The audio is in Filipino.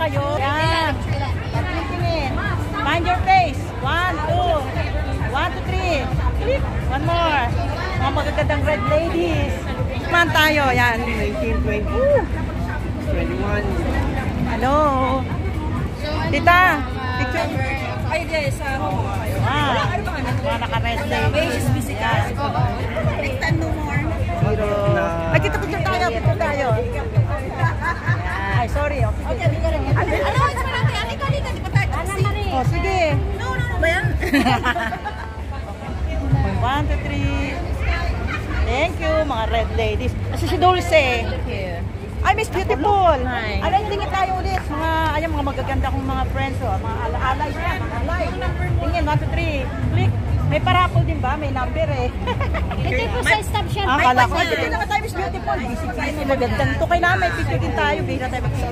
kayo. Yan. Tingin. Find your face. 1, 2. 1, 2, 3. Click. One more. Mga magagandang red ladies. Man tayo. Yan. 19, 20, 21. Hello. Tita. Picture. Ay, guys. Mga naka-red ladies. Yan. Next time no more. Zero. Ay, tita, picture tayo. Picture tayo. Ay, sorry. Okay. Ano? Isa na natin. Alika. Di pa tayo. Oh, sige. No. Ba yan? 1, 2, 3. Thank you, mga red ladies. Kasi si Dulce. Ay, Miss Beautiful. Ano yung tingin tayo ulit? Mga magaganda kong mga friends. Oh. Mga alay yan. Mga alay. Tingin, 1, 2, 3. Click. May parapol din ba? May number eh. Ito po sa stop siya. Akala ko. Ito naman tayo, Miss Beautiful. Magandang to. Kailangan may picture din tayo. Bihira tayo mag-isa.